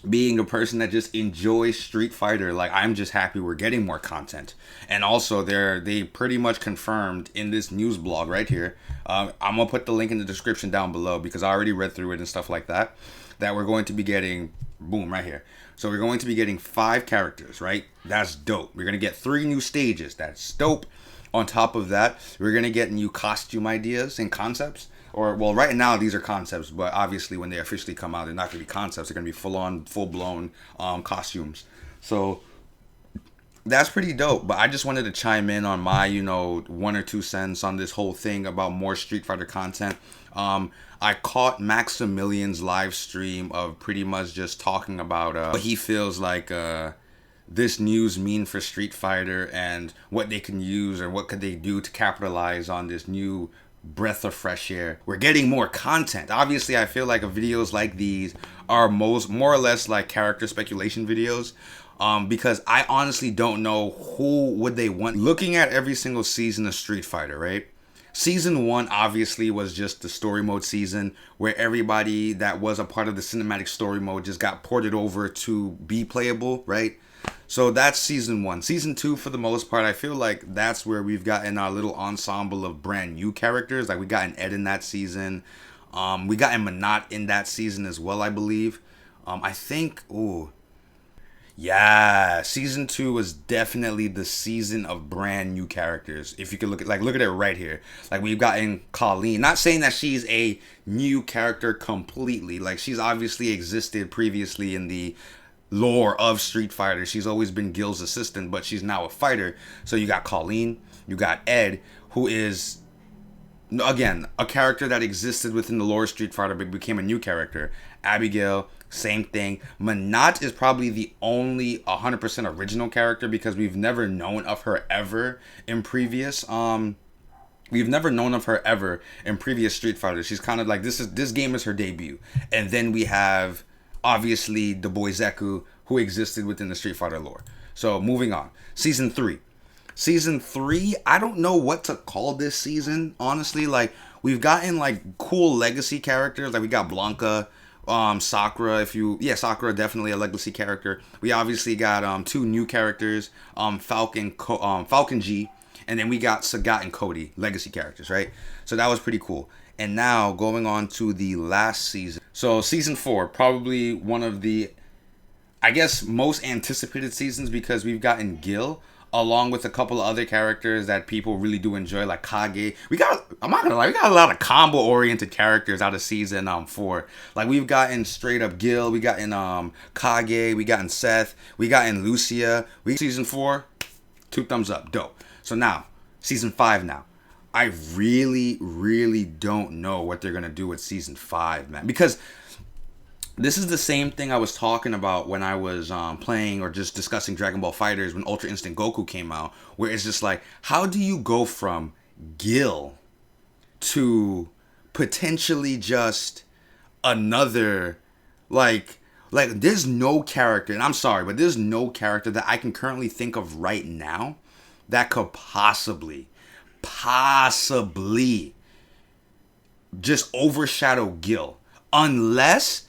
being a person that just enjoys Street Fighter, like I'm just happy we're getting more content. And also, they pretty much confirmed in this news blog right here. I'm gonna put the link in the description down below because I already read through it and stuff like that. That we're going to be getting, boom, right here. So we're going to be getting 5 characters, right? That's dope. We're gonna get 3 new stages. That's dope. On top of that, we're gonna get new costume ideas and concepts. Or well, right now these are concepts, but obviously when they officially come out, they're not gonna be concepts. They're gonna be full on, full blown costumes. So that's pretty dope. But I just wanted to chime in on my, 1 or 2 cents on this whole thing about more Street Fighter content. I caught Maximilian's live stream of pretty much just talking about what he feels like this news mean for Street Fighter and what they can use or what could they do to capitalize on this new breath of fresh air. We're getting more content. Obviously, I feel like videos like these are more or less like character speculation videos. Because I honestly don't know who would they want. Looking at every single season of Street Fighter, right? Season 1 obviously was just the story mode season where everybody that was a part of the cinematic story mode just got ported over to be playable, right? So that's season 1. Season 2, for the most part, I feel like that's where we've gotten our little ensemble of brand new characters. Like we got an Ed in that season. We got a Manat in that season as well, I believe. I think, yeah, season 2 was definitely the season of brand new characters. If you could look at it right here. Like we've gotten Colleen. Not saying that she's a new character completely. Like she's obviously existed previously in the lore of Street Fighter. She's always been Gil's assistant, but she's now a fighter. So you got Colleen, you got Ed, who is again a character that existed within the lore of Street Fighter but became a new character. Abigail, same thing. Manat is probably the only 100% original character because we've never known of her ever in previous Street Fighter. She's kind of like this game is her debut. And then we have obviously the boy Zeku, who existed within the Street Fighter lore. So moving on. Season 3. Season 3, I don't know what to call this season, honestly. Like we've gotten like cool legacy characters. Like we got Blanca, Sakura, Sakura, definitely a legacy character. We obviously got 2 new characters, Falcon G, and then we got Sagat and Cody, legacy characters, right? So that was pretty cool. And now going on to the last season. So season 4, probably one of the, I guess, most anticipated seasons because we've gotten Gil along with a couple of other characters that people really do enjoy, like Kage. I'm not gonna lie, we got a lot of combo-oriented characters out of season 4. Like we've gotten straight up Gil, we gotten Kage, we gotten Seth, we gotten Lucia. Season 4, 2 thumbs up, dope. So now, season 5 now. I really, really don't know what they're gonna do with season 5, man. Because this is the same thing I was talking about when I was playing or just discussing Dragon Ball FighterZ when Ultra Instinct Goku came out, where it's just like, how do you go from Gil to potentially just another, like there's no character, and I'm sorry, but there's no character that I can currently think of right now that could possibly just overshadow Gil, unless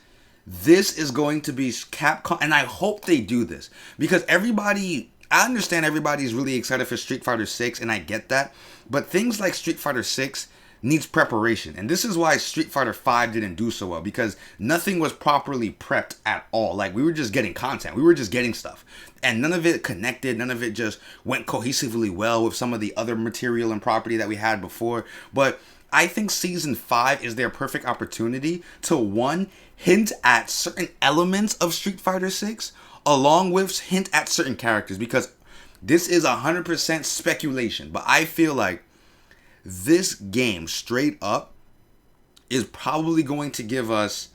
this is going to be Capcom, and I hope they do this because I understand everybody's really excited for Street Fighter 6, and I get that, but things like Street Fighter 6 needs preparation, and this is why Street Fighter 5 didn't do so well, because nothing was properly prepped at all. Like we were just getting content, we were just getting stuff, and none of it connected, none of it just went cohesively well with some of the other material and property that we had before. But I think season 5 is their perfect opportunity to, one, hint at certain elements of Street Fighter 6, along with hint at certain characters, because this is 100% speculation, but I feel like this game, straight up, is probably going to give us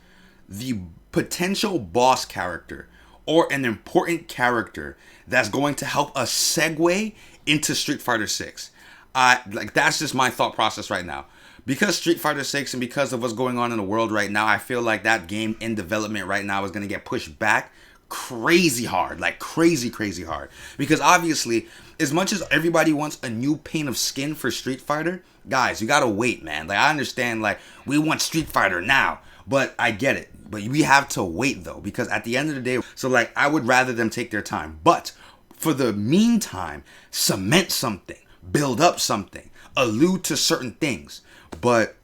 the potential boss character or an important character that's going to help us segue into Street Fighter 6. That's just my thought process right now. Because Street Fighter 6 and because of what's going on in the world right now, I feel like that game in development right now is going to get pushed back crazy hard. Like crazy hard. Because obviously, as much as everybody wants a new paint of skin for Street Fighter, guys, you gotta wait, man. Like I understand, like we want Street Fighter now. But I get it. But we have to wait though, because at the end of the day, so like I would rather them take their time. But for the meantime, cement something, build up something, allude to certain things. But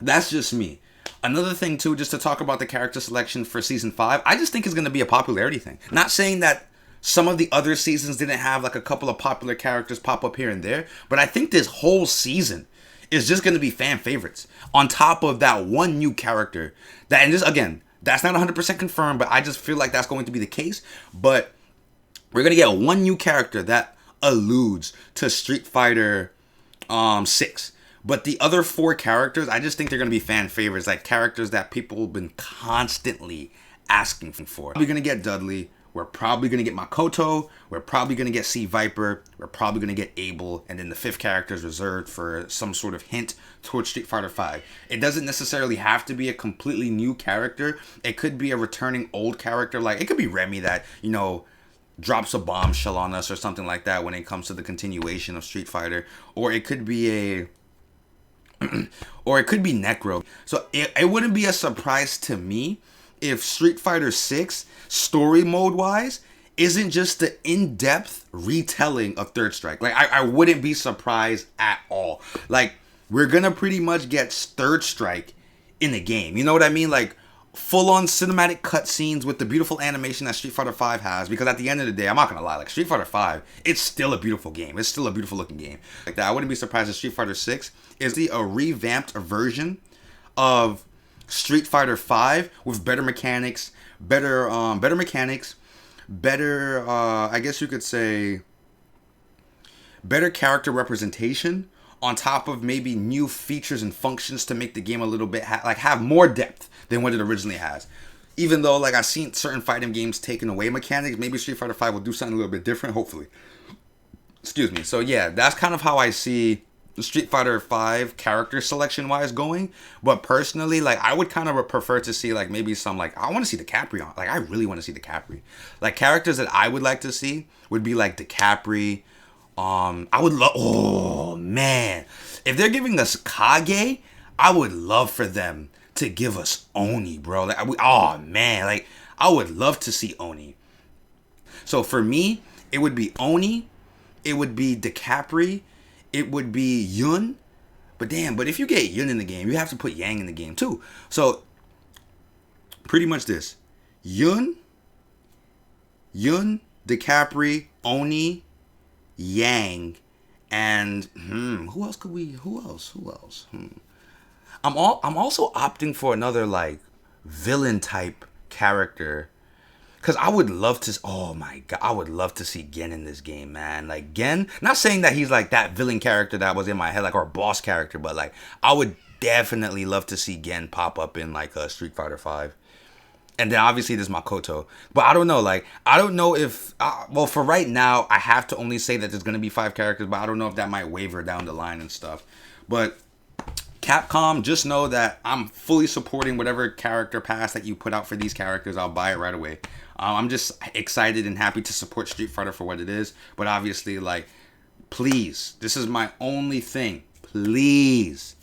that's just me. Another thing too, just to talk about the character selection for season 5, I just think it's going to be a popularity thing. Not saying that some of the other seasons didn't have like a couple of popular characters pop up here and there, but I think this whole season is just going to be fan favorites. On top of that one new character that, and just again, that's not 100% confirmed, but I just feel like that's going to be the case. But we're going to get one new character that alludes to Street Fighter 6. But the other 4 characters, I just think they're going to be fan favorites, like characters that people have been constantly asking for. We're going to get Dudley. We're probably going to get Makoto. We're probably going to get C.Viper. We're probably going to get Abel. And then the 5th character is reserved for some sort of hint towards Street Fighter 5. It doesn't necessarily have to be a completely new character. It could be a returning old character. Like, it could be Remy that, you know, drops a bombshell on us or something like that when it comes to the continuation of Street Fighter. Or it could be or it could be Necro. So it wouldn't be a surprise to me if Street Fighter 6, story mode wise, isn't just the in-depth retelling of Third Strike. Like, I wouldn't be surprised at all. Like, we're gonna pretty much get Third Strike in the game. You know what I mean? Like, full-on cinematic cutscenes with the beautiful animation that Street Fighter 5 has. Because at the end of the day, I'm not gonna lie, like, Street Fighter 5, it's still a beautiful game. It's still a beautiful looking game. Like that, I wouldn't be surprised if Street Fighter 6 is a revamped version of Street Fighter 5 with better mechanics, better I guess you could say better character representation, on top of maybe new features and functions to make the game a little bit have more depth than what it originally has. Even though, like, I've seen certain fighting games taking away mechanics, maybe Street Fighter 5 will do something a little bit different, hopefully. Excuse me. So yeah, that's kind of how I see Street Fighter 5 character selection wise going. But personally, like, I would kind of prefer to see like maybe some, like, I want to see the Capri on. Like, I really want to see the Capri. Like, characters that I would like to see would be like the Capri. I would love, oh man, if they're giving us Kage, I would love for them to give us Oni, bro. Like, oh man, like, I would love to see Oni. So for me, it would be Oni, it would be DeCapri, it would be Yun. But damn, but if you get Yun in the game, you have to put Yang in the game too. So pretty much this: Yun, DeCapri, Oni, Yang, and who else? I'm also opting for another, like, villain type character, because I would love to, oh my god, I would love to see Gen in this game, man. Like, Gen, not saying that he's like that villain character that was in my head, like, or a boss character, but like, I would definitely love to see Gen pop up in like a Street Fighter 5. And then obviously there's Makoto. But I don't know, like, I don't know if, well, for right now, I have to only say that there's going to be 5 characters, but I don't know if that might waver down the line and stuff. But Capcom, just know that I'm fully supporting whatever character pass that you put out for these characters. I'll buy it right away. I'm just excited and happy to support Street Fighter for what it is. But obviously, like, please, this is my only thing. Please,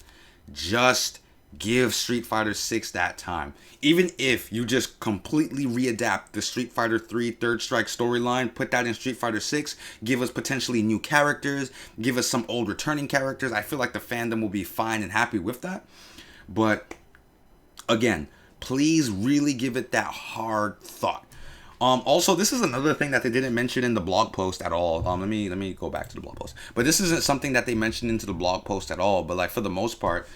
just give Street Fighter 6 that time. Even if you just completely readapt the Street Fighter 3 Third Strike storyline, put that in Street Fighter 6, give us potentially new characters, give us some old returning characters, I feel like the fandom will be fine and happy with that. But again, please really give it that hard thought. Also, this is another thing that they didn't mention in the blog post at all. Let me go back to the blog post. But this isn't something that they mentioned into the blog post at all. But like, for the most part,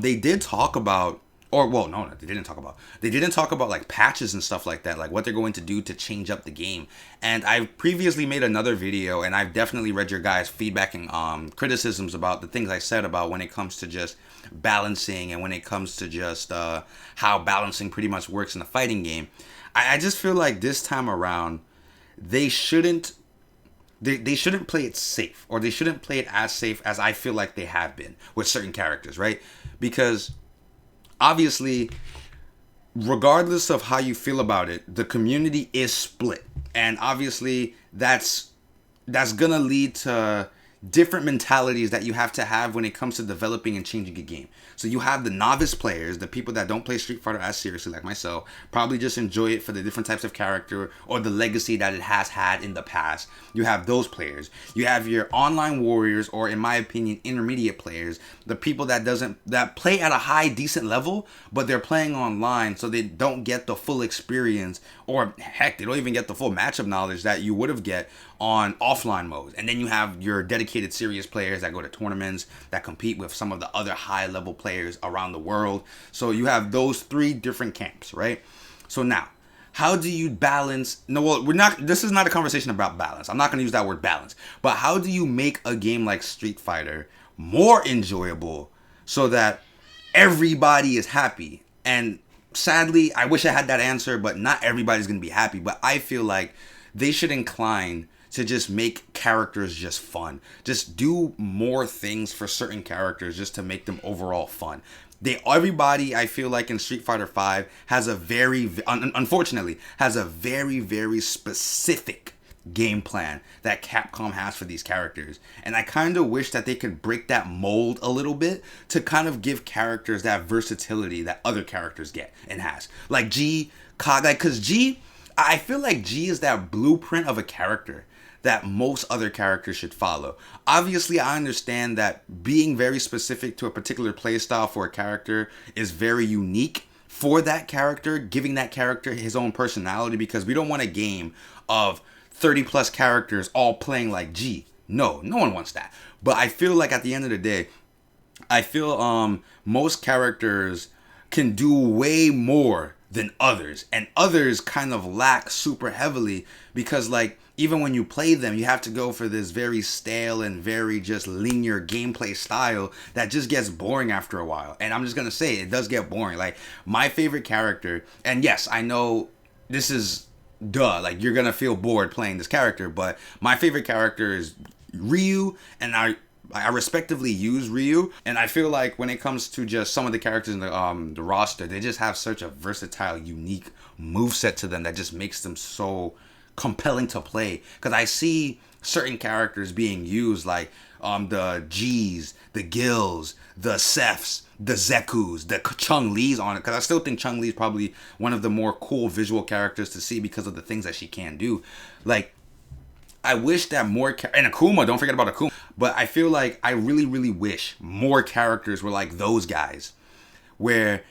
they did talk about, or well, no, they didn't talk about. They didn't talk about like patches and stuff like that, like what they're going to do to change up the game. And I've previously made another video, and I've definitely read your guys' feedback and criticisms about the things I said about when it comes to just balancing and when it comes to just how balancing pretty much works in a fighting game. I just feel like this time around, they shouldn't play it safe, or they shouldn't play it as safe as I feel like they have been with certain characters, right? Because obviously, regardless of how you feel about it, the community is split, and obviously that's gonna lead to different mentalities that you have to have when it comes to developing and changing a game. So you have the novice players, the people that don't play Street Fighter as seriously, like myself, probably just enjoy it for the different types of character or the legacy that it has had in the past. You have those players. You have your online warriors, or in my opinion, intermediate players, the people that play at a high, decent level, but they're playing online, so they don't get the full experience, or heck, they don't even get the full matchup knowledge that you would have get on offline modes. And then you have your dedicated serious players that go to tournaments, that compete with some of the other high level players around the world. So you have those three different camps, right? So now, how do you balance? No, well, this is not a conversation about balance. I'm not going to use that word balance. But how do you make a game like Street Fighter more enjoyable so that everybody is happy? And sadly, I wish I had that answer, but not everybody's going to be happy. But I feel like they should incline to just make characters just fun. Just do more things for certain characters just to make them overall fun. Everybody, I feel like in Street Fighter 5 has unfortunately, has a very, very specific game plan that Capcom has for these characters. And I kind of wish that they could break that mold a little bit to kind of give characters that versatility that other characters get and has. Like Kage, because I feel like G is that blueprint of a character that most other characters should follow. Obviously, I understand that being very specific to a particular playstyle for a character is very unique for that character, giving that character his own personality, because we don't want a game of 30 plus characters all playing like G. No one wants that. But I feel like at the end of the day, I feel most characters can do way more than others, and others kind of lack super heavily because, like, even when you play them, you have to go for this very stale and very just linear gameplay style that just gets boring after a while. And I'm just gonna say, it does get boring. Like, my favorite character, and yes, I know this is like, you're gonna feel bored playing this character, but my favorite character is Ryu, and I respectively use Ryu, and I feel like when it comes to just some of the characters in the roster, they just have such a versatile, unique moveset to them that just makes them so compelling to play. Because I see certain characters being used, like the G's, the Gills, the Seths, the Zekus, the Chun-Li's on it, because I still think Chun-Li is probably one of the more cool visual characters to see because of the things that she can do. Like, I wish that more and Akuma, don't forget about Akuma. But I feel like I really, really wish more characters were like those guys, where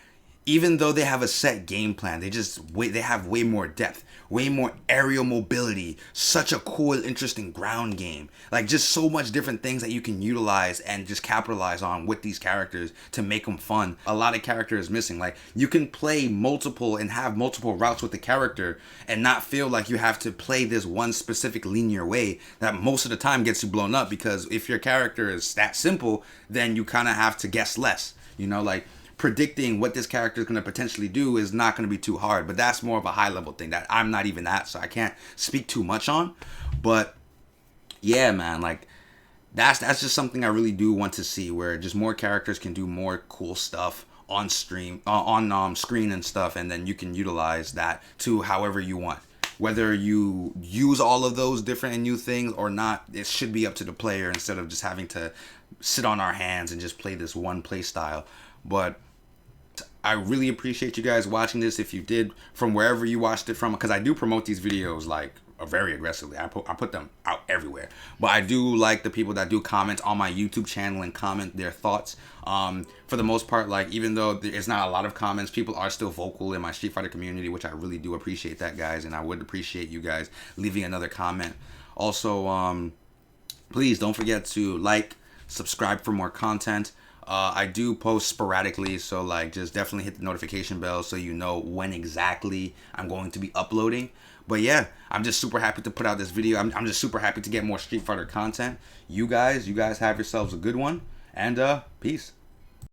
even though they have a set game plan, they have way more depth, way more aerial mobility, such a cool, interesting ground game. Like, just so much different things that you can utilize and just capitalize on with these characters to make them fun. A lot of characters missing. Like, you can play multiple and have multiple routes with the character and not feel like you have to play this one specific linear way that most of the time gets you blown up, because if your character is that simple, then you kind of have to guess less. You know, like, predicting what this character is going to potentially do is not going to be too hard. But that's more of a high level thing that I'm not even at, so I can't speak too much on. But yeah, man, like, that's just something I really do want to see, where just more characters can do more cool stuff on stream, on screen and stuff, and then you can utilize that to however you want. Whether you use all of those different and new things or not, it should be up to the player instead of just having to sit on our hands and just play this one play style. But I really appreciate you guys watching this. If you did, from wherever you watched it from, because I do promote these videos like very aggressively. I put them out everywhere. But I do like the people that do comment on my YouTube channel and comment their thoughts. For the most part, like, even though it's not a lot of comments, people are still vocal in my Street Fighter community, which I really do appreciate that, guys. And I would appreciate you guys leaving another comment. Also, please don't forget to like, subscribe for more content. I do post sporadically, so like, just definitely hit the notification bell so you know when exactly I'm going to be uploading. But yeah, I'm just super happy to put out this video. I'm just super happy to get more Street Fighter content. You guys have yourselves a good one, and peace.